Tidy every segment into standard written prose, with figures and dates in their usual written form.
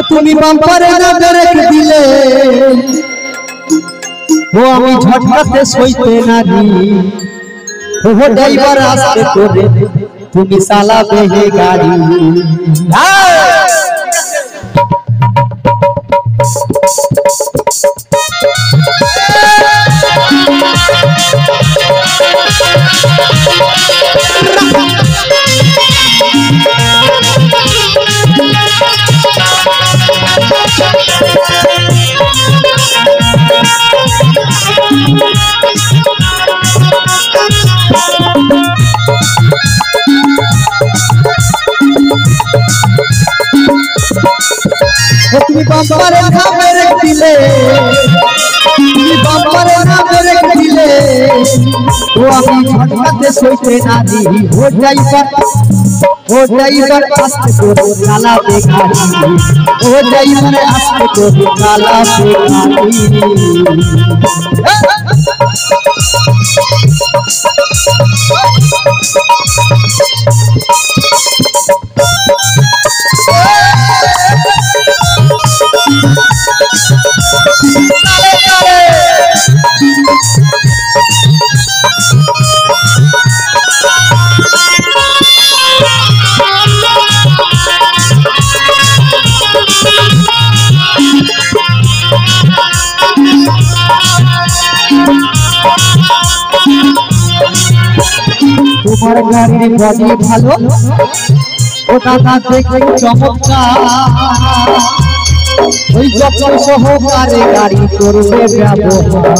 তুমি বাম্পারে না ব্রেক দিলে ও আমি ঝটকাতে সইতে নারি ও ড্রাইভার আস্তে করে তুমি চালাবে হে গাড়ি তুমি বাম্পারে না ব্রেক দিলে তুমি বাম্পারে না ব্রেক দিলে ও আমি ঝটকাতে সইতে নারি ও ড্রাইভার আস্তে করে চালাবে গাড়ি ও ড্রাইভার আস্তে করে চালাবে গাড়ি তোমার গাড়ির বডি ভালো ও দাদা দেখে চমৎকার ওই যখন সহকারে গাড়ি করবে ব্যবহার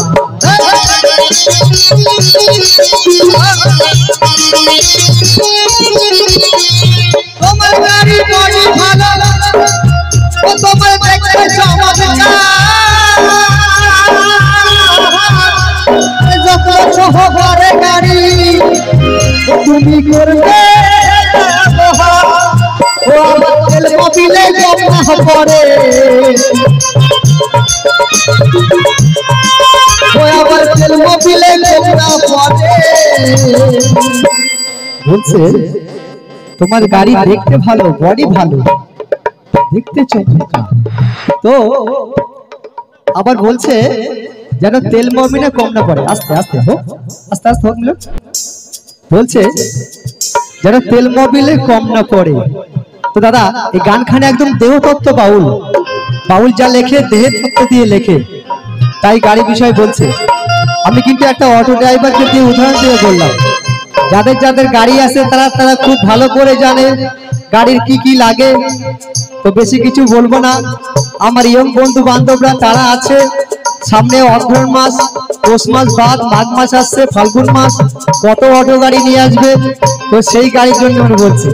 তোমার গাড়ির বডি ভালো ও তোমার দেখে চমৎকার যখন সহকারে গাড়ি তুমি করবে ও আমার তেল মোবিলে জমা পড়ে ও আমার তেল মোবিলে জমা পড়ে বলছে তোমার গাড়ি দেখতে ভালো বডি ভালো দেখতে চমৎকার তো আবার বলছে যেন তেল মোবিলে কম না পড়ে আস্তে আস্তে হোক আস্তে আস্তে হোক বলছে যেন তেল মোবিলে কম না পড়ে তো দাদা এই গানখানে একদম দেহতত্ত্ব বাউল যা লেখে দেহের তত্ত্ব দিয়ে লেখে তাই গাড়ি বিষয় বলছে আমি কিন্তু একটা অটো ড্রাইভারকে দিয়ে উদাহরণ দিয়ে বললাম যাদের যাদের গাড়ি আছে তারা খুব ভালো করে জানে গাড়ির কি কি লাগে তো বেশি কিছু বলবো না আমার ইয়ং বন্ধু বান্ধবরা তারা আছে সামনে অগ্রহণ মাস পৌষ মাস বাদ মাঘ মাস আসছে ফাল্গুন মাস কত অটো গাড়ি নিয়ে আসবে তো সেই গাড়ির জন্য আমি বলছি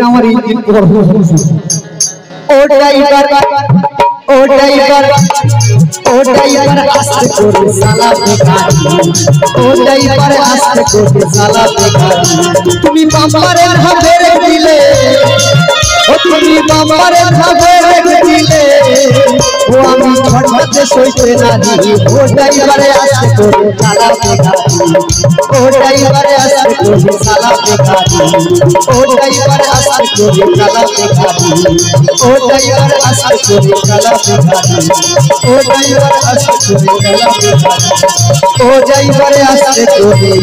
আমার ইঞ্জিন বড় ও ড্রাইভার আস্তে করে চালাবে গাড়ি ও ড্রাইভার আস্তে করে চালাবে গাড়ি তুমি বাম্পারে না ব্রেক দিলে ও তুমি বাম্পারে না ব্রেক দিলে ও আমি ঝটকাতে সইতে নারি ও ড্রাইভারে আস্তে করে চালাবে গাড়ি ও ড্রাইভারে আস্তে করে চালাবে গাড়ি ও ড্রাইভারে আস্তে করে চালাবে গাড়ি ও ড্রাইভারে আস্তে করে চালাবে গাড়ি ও ড্রাইভার আস্তে করে চালাবে গাড়ি ও ড্রাইভারে আস্তে করে